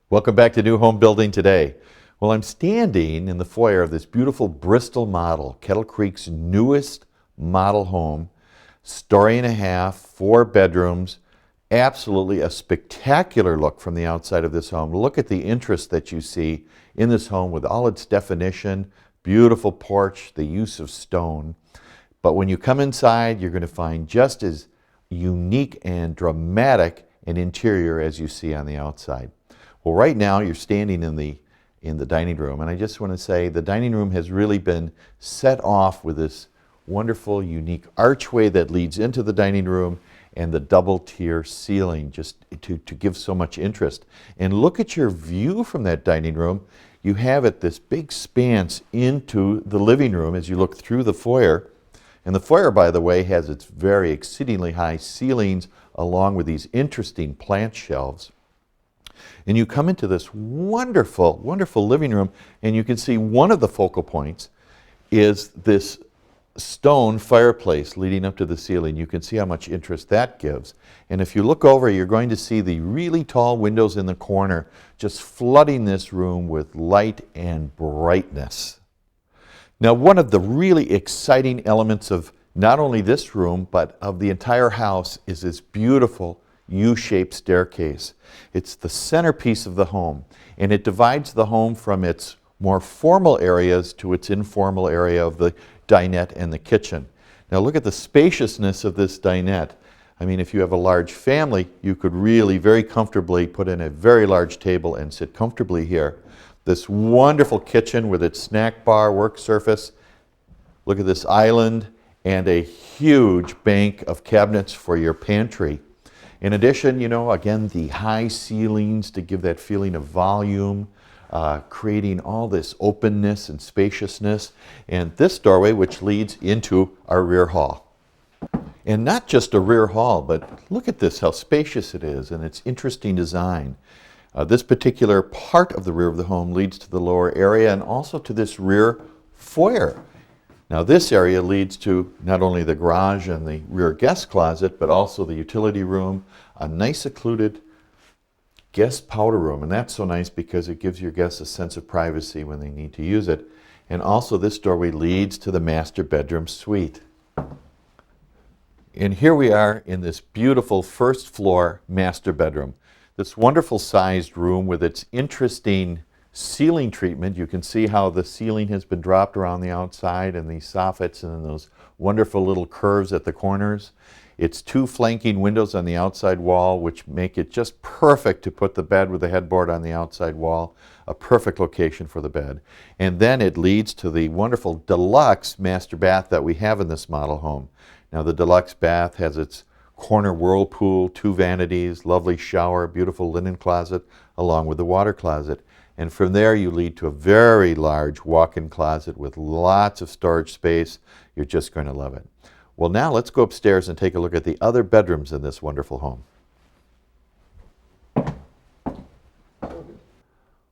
Welcome back to New Home Building Today. Well, I'm standing in the foyer of this beautiful Bristol model, Kettle Creek's newest model home, story and a half, 4 bedrooms, absolutely a spectacular look from the outside of this home. Look at the interest that you see in this home with all its definition, beautiful porch, the use of stone. But when you come inside, you're going to find just as unique and dramatic an interior as you see on the outside. Well, right now you're standing in the dining room, and I just want to say the dining room has really been set off with this wonderful, unique archway that leads into the dining room and the double-tier ceiling just to give so much interest. And look at your view from that dining room. You have it this big expanse into the living room as you look through the foyer. And the foyer, by the way, has its very exceedingly high ceilings along with these interesting plant shelves. And you come into this wonderful, wonderful living room, and you can see one of the focal points is this stone fireplace leading up to the ceiling. You can see how much interest that gives. And if you look over, you're going to see the really tall windows in the corner just flooding this room with light and brightness. Now, one of the really exciting elements of not only this room, but of the entire house is this beautiful U-shaped staircase. It's the centerpiece of the home, and it divides the home from its more formal areas to its informal area of the dinette and the kitchen. Now look at the spaciousness of this dinette. I mean, if you have a large family, you could really very comfortably put in a very large table and sit comfortably here. This wonderful kitchen with its snack bar, work surface. Look at this island and a huge bank of cabinets for your pantry. In addition, again, the high ceilings to give that feeling of volume, creating all this openness and spaciousness. And this doorway, which leads into our rear hall. And not just a rear hall, but look at this, how spacious it is and its interesting design. This particular part of the rear of the home leads to the lower area and also to this rear foyer. Now this area leads to not only the garage and the rear guest closet, but also the utility room, a nice secluded guest powder room. And that's so nice because it gives your guests a sense of privacy when they need to use it. And also this doorway leads to the master bedroom suite. And here we are in this beautiful first floor master bedroom. This wonderful sized room with its interesting ceiling treatment. You can see how the ceiling has been dropped around the outside and these soffits and those wonderful little curves at the corners. It's 2 flanking windows on the outside wall, which make it just perfect to put the bed with the headboard on the outside wall, a perfect location for the bed. And then it leads to the wonderful deluxe master bath that we have in this model home. Now the deluxe bath has its corner whirlpool, 2 vanities, lovely shower, beautiful linen closet, along with the water closet. And from there you lead to a very large walk-in closet with lots of storage space. You're just going to love it. Well, now let's go upstairs and take a look at the other bedrooms in this wonderful home.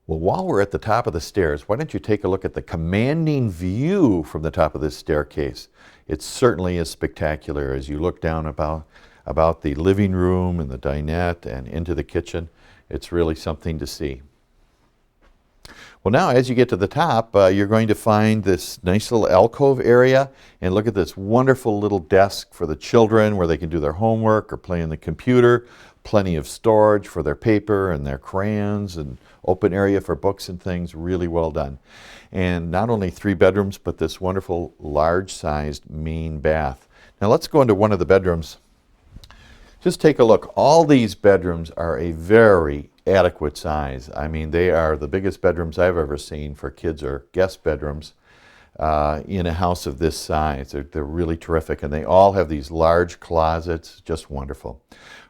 Well, while we're at the top of the stairs, why don't you take a look at the commanding view from the top of this staircase. It certainly is spectacular as you look down about the living room and the dinette and into the kitchen. It's really something to see. Well, now as you get to the top, you're going to find this nice little alcove area, and look at this wonderful little desk for the children where they can do their homework or play on the computer. Plenty of storage for their paper and their crayons, and open area for books and things. Really well done. And not only 3 bedrooms, but this wonderful large-sized main bath. Now let's go into one of the bedrooms. Just take a look. All these bedrooms are a very adequate size. I mean, they are the biggest bedrooms I've ever seen for kids or guest bedrooms in a house of this size. They're really terrific, and they all have these large closets, just wonderful.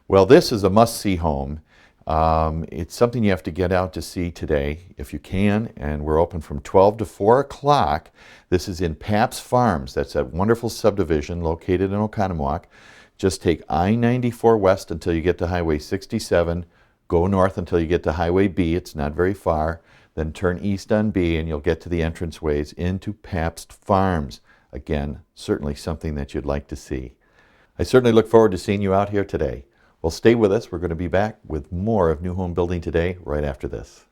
Well, this is a must-see home. It's something you have to get out to see today if you can, and we're open from 12 to 4 o'clock. This is in Paps Farms. That's that wonderful subdivision located in Oconomowoc. Just take I-94 west until you get to Highway 67. Go north until you get to Highway B. It's not very far. Then turn east on B and you'll get to the entranceways into Pabst Farms. Again, certainly something that you'd like to see. I certainly look forward to seeing you out here today. Well, stay with us. We're going to be back with more of New Home Building Today right after this.